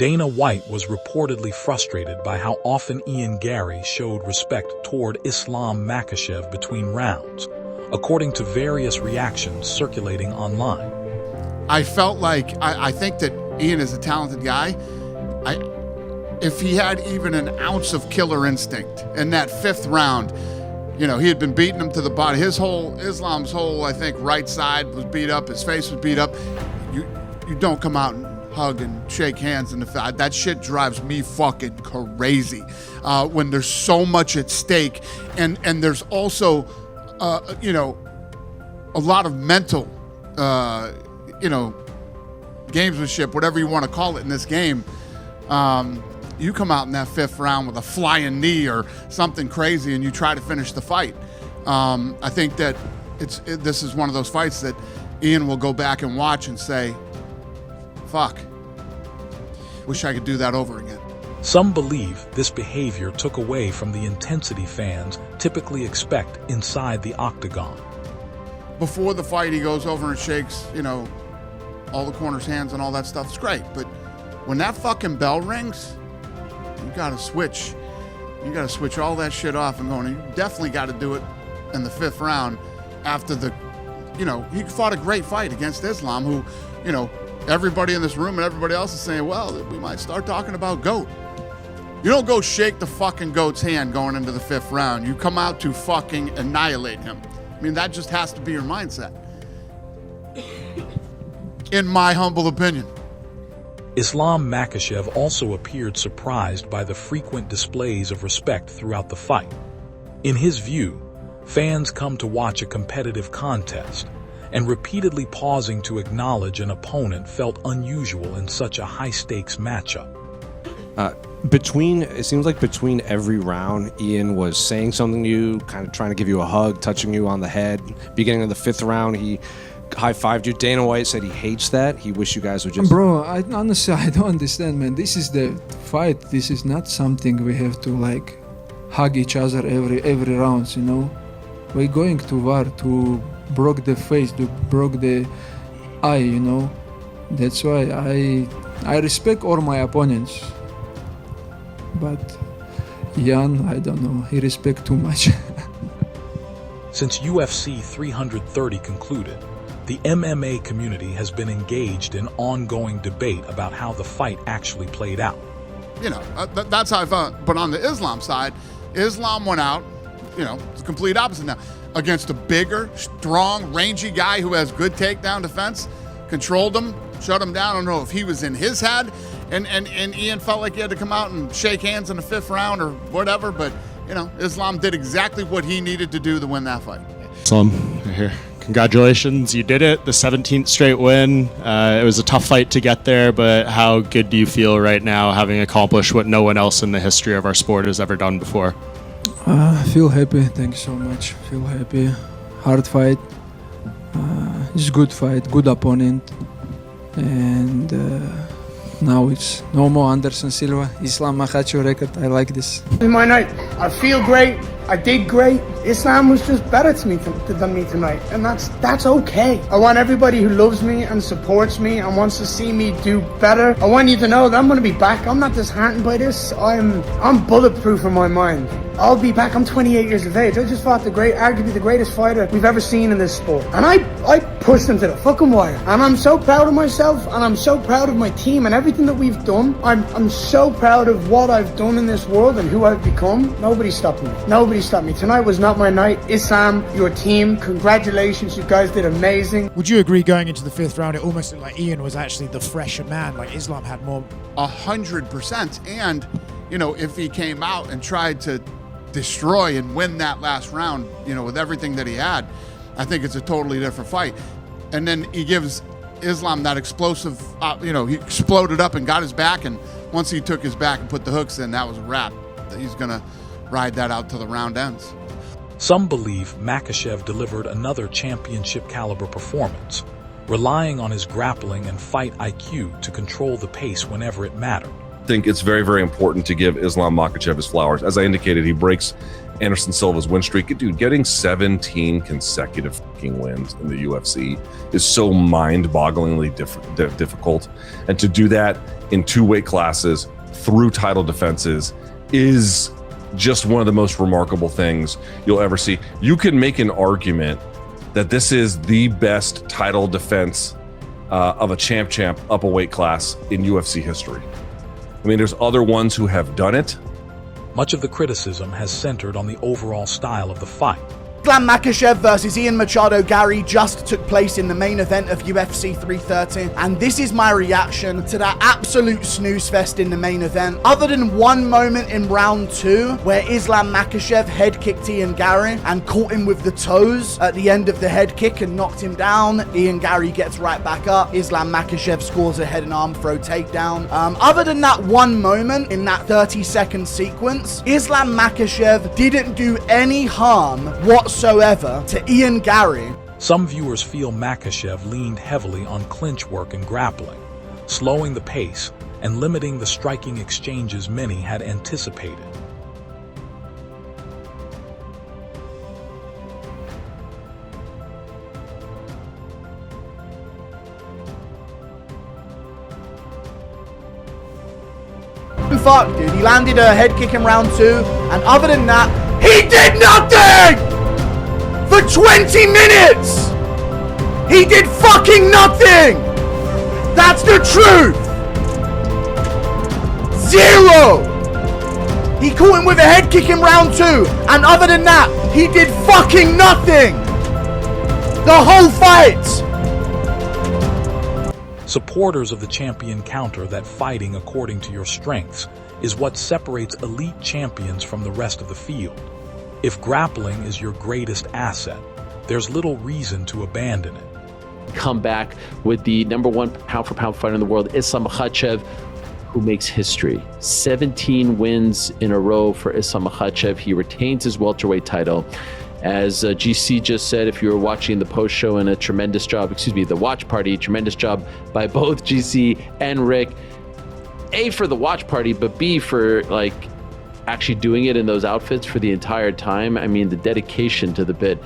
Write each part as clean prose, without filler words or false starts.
Dana White was reportedly frustrated by how often Ian Garry showed respect toward Islam Makhachev between rounds, according to various reactions circulating online. I felt like, I think that Ian is a talented guy. If he had even an ounce of killer instinct in that fifth round, he had been beating him to the body. Islam's whole, I think, right side was beat up. His face was beat up. You don't come out and hug and shake hands in the fight. That shit drives me fucking crazy when there's so much at stake. And there's also, a lot of mental, gamesmanship, whatever you want to call it in this game. You come out in that fifth round with a flying knee or something crazy and you try to finish the fight. I think that this is one of those fights that Ian will go back and watch and say, fuck, wish I could do that over again. Some believe this behavior took away from the intensity fans typically expect inside the Octagon. Before the fight, he goes over and shakes, all the corners' hands and all that stuff. It's great, but when that fucking bell rings, you gotta switch. You gotta switch all that shit off and go. And you definitely got to do it in the fifth round after he fought a great fight against Islam, who, everybody in this room and everybody else is saying, well, we might start talking about GOAT. You don't go shake the fucking GOAT's hand going into the fifth round. You come out to fucking annihilate him. I mean, that just has to be your mindset, in my humble opinion. Islam Makhachev also appeared surprised by the frequent displays of respect throughout the fight. In his view, fans come to watch a competitive contest, and repeatedly pausing to acknowledge an opponent felt unusual in such a high-stakes matchup. It seems like between every round, Ian was saying something to you, kind of trying to give you a hug, touching you on the head. Beginning of the fifth round, he high-fived you. Dana White said he hates that. He wished you guys would just... Bro, honestly, I don't understand, man. This is the fight. This is not something we have to, hug each other every round, We're going to war to broke the face, to broke the eye, That's why I respect all my opponents. But Ian, I don't know, he respect too much. Since UFC 330 concluded, the MMA community has been engaged in ongoing debate about how the fight actually played out. That's how I felt. But on the Islam side, Islam went out, it's the complete opposite now, against a bigger, strong, rangy guy who has good takedown defense, controlled him, shut him down. I don't know if he was in his head, and Ian felt like he had to come out and shake hands in the fifth round or whatever, but, Islam did exactly what he needed to do to win that fight. Islam, here. Congratulations, you did it, the 17th straight win. It was a tough fight to get there, but how good do you feel right now, having accomplished what no one else in the history of our sport has ever done before? I feel happy, thanks so much. Feel happy. Hard fight. It's good fight, good opponent. And now it's no more Anderson Silva, Islam Makhachev record. I like this. In my night, I feel great. I did great. Islam was just better to me than me tonight, and that's okay. I want everybody who loves me and supports me and wants to see me do better. I want you to know that I'm going to be back. I'm not disheartened by this. I'm bulletproof in my mind. I'll be back. I'm 28 years of age. I just fought arguably the greatest fighter we've ever seen in this sport, and I pushed him to the fucking wire. And I'm so proud of myself, and I'm so proud of my team and everything that we've done. I'm so proud of what I've done in this world and who I've become. Nobody stopped me. Nobody stopped me. Tonight was not my night. Islam, your team, congratulations. You guys did amazing. Would you agree going into the fifth round, it almost looked like Ian was actually the fresher man, like Islam had more? 100%. And, if he came out and tried to destroy and win that last round, with everything that he had, I think it's a totally different fight. And then he gives Islam that explosive, he exploded up and got his back, and once he took his back and put the hooks in, that was a wrap. He's going to ride that out till the round ends. Some believe Makhachev delivered another championship-caliber performance, relying on his grappling and fight IQ to control the pace whenever it mattered. I think it's very, very important to give Islam Makhachev his flowers. As I indicated, he breaks Anderson Silva's win streak. Dude, getting 17 consecutive fucking wins in the UFC is so mind-bogglingly difficult. And to do that in 2 weight classes through title defenses is just one of the most remarkable things you'll ever see. You can make an argument that this is the best title defense of a champ up a weight class in UFC history. I mean, there's other ones who have done it. Much of the criticism has centered on the overall style of the fight. Islam Makhachev versus Ian Garry just took place in the main event of UFC 330, and this is my reaction to that absolute snooze fest in the main event. Other than one moment in round 2 where Islam Makhachev head kicked Ian Garry and caught him with the toes at the end of the head kick and knocked him down, Ian Garry gets right back up. Islam Makhachev scores a head and arm throw takedown. Other than that one moment in that 30-second sequence, Islam Makhachev didn't do any harm whatsoever to Ian Garry. Some viewers feel Makhachev leaned heavily on clinch work and grappling, slowing the pace and limiting the striking exchanges many had anticipated. Fuck, dude. He landed a head kick in round 2, and other than that, he did nothing! For 20 minutes! He did fucking nothing! That's the truth! 0! He caught him with a head kick in round 2, and other than that, he did fucking nothing! The whole fight! Supporters of the champion counter that fighting according to your strengths is what separates elite champions from the rest of the field. If grappling is your greatest asset, there's little reason to abandon it. Come back with the #1 pound-for-pound fighter in the world, Islam Makhachev, who makes history. 17 wins in a row for Islam Makhachev. He retains his welterweight title. As GC just said, if you were watching the post show, and the watch party, tremendous job by both GC and Rick. A, for the watch party, but B, for actually doing it in those outfits for the entire time. I mean, the dedication to the bit.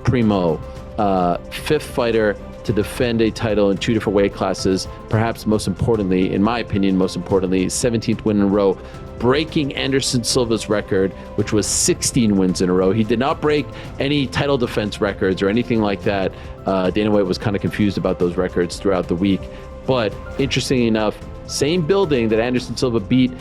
Primo, 5th fighter to defend a title in 2 different weight classes. Perhaps most importantly, in my opinion, 17th win in a row, breaking Anderson Silva's record, which was 16 wins in a row. He did not break any title defense records or anything like that. Dana White was kind of confused about those records throughout the week. But interestingly enough, same building that Anderson Silva beat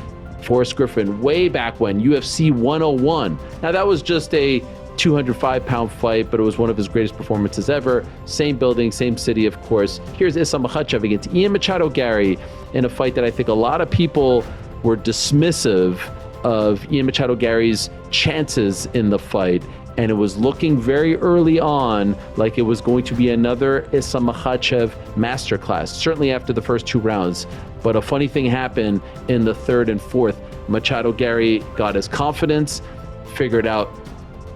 Forrest Griffin way back when, UFC 101. Now, that was just a 205-pound fight, but it was one of his greatest performances ever. Same building, same city, of course. Here's Islam Makhachev against Ian Garry in a fight that I think a lot of people were dismissive of Ian Garry's chances in the fight, and it was looking very early on like it was going to be another Islam Makhachev masterclass, certainly after the first 2 rounds. But a funny thing happened in the 3rd and 4th. Machado Garry got his confidence, figured out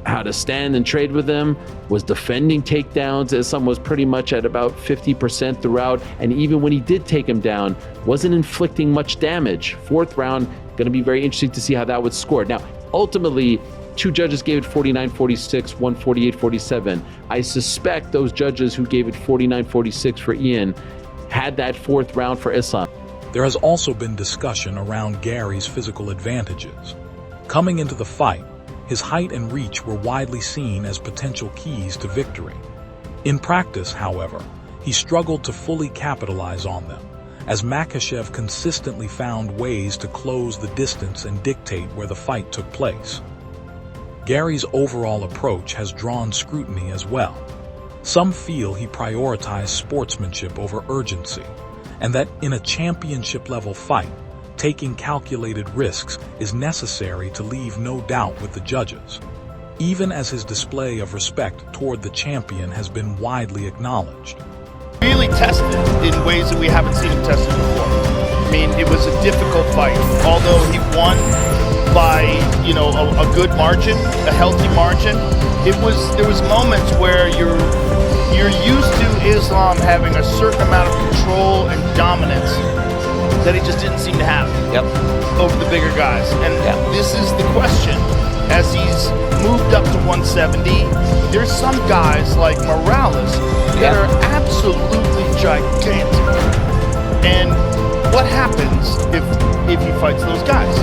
how to stand and trade with him, was defending takedowns. Islam was pretty much at about 50% throughout, and even when he did take him down, wasn't inflicting much damage. 4th round, going to be very interesting to see how that was scored. Now, ultimately, 2 judges gave it 49-46, 1 48-47. I suspect those judges who gave it 49-46 for Ian had that 4th round for Islam. There has also been discussion around Garry's physical advantages. Coming into the fight, his height and reach were widely seen as potential keys to victory. In practice, however, he struggled to fully capitalize on them, as Makhachev consistently found ways to close the distance and dictate where the fight took place. Garry's overall approach has drawn scrutiny as well. Some feel he prioritized sportsmanship over urgency, and that in a championship-level fight, taking calculated risks is necessary to leave no doubt with the judges, even as his display of respect toward the champion has been widely acknowledged. Really tested in ways that we haven't seen him tested before. I mean, it was a difficult fight, although he won by, a good margin, a healthy margin. There was moments where you're used to Islam having a certain amount of control and dominance that he just didn't seem to have over the bigger guys. And this is the question. as he's moved up to 170, there's some guys like Morales that are absolutely gigantic. And what happens if he fights those guys?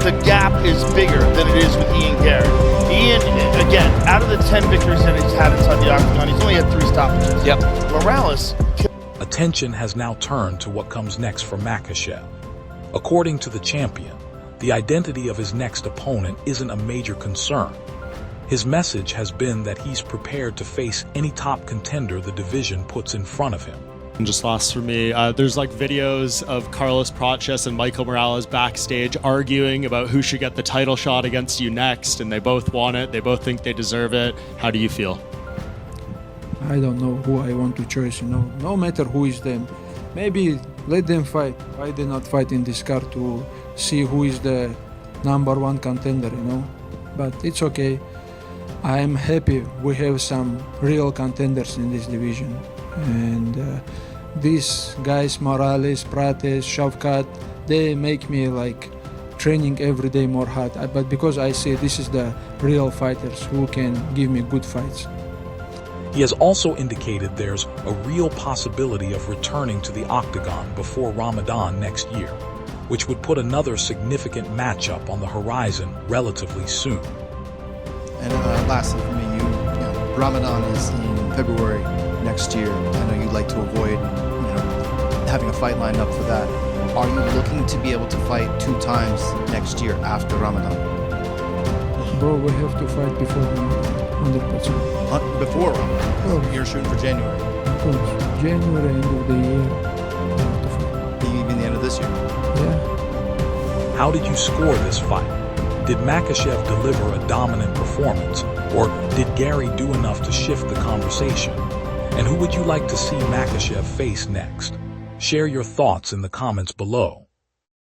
The gap is bigger than it is with Ian Garry. Ian, again, out of the 10 victories that he's had inside the Octagon, he's only had 3 stoppages. Yep. Morales... Attention has now turned to what comes next for Makhachev. According to the champion, the identity of his next opponent isn't a major concern. His message has been that he's prepared to face any top contender the division puts in front of him. And just last for me, there's like videos of Carlos Prates and Michael Morales backstage arguing about who should get the title shot against you next, and they both want it. They both think they deserve it. How do you feel? I don't know who I want to choose, no matter who is them. Maybe let them fight. Why they not fight in this card to see who is the #1 contender, But it's okay. I'm happy we have some real contenders in this division. And these guys, Morales, Prates, Shavkat, they make me like training every day more hard. But because I see this is the real fighters who can give me good fights. He has also indicated there's a real possibility of returning to the Octagon before Ramadan next year, which would put another significant matchup on the horizon relatively soon. And lastly for me, Ramadan is in February next year. I know you'd like to avoid, having a fight lined up for that. Are you looking to be able to fight 2 times next year after Ramadan? Bro, we have to fight before Ramadan, 100%. Before Ramadan? Oh. You're shooting for January? Of course. January, end of the year. We have to fight. Even the end of this year? Yeah. How did you score this fight? Did Makhachev deliver a dominant performance, or did Garry do enough to shift the conversation? And who would you like to see Makhachev face next? Share your thoughts in the comments below.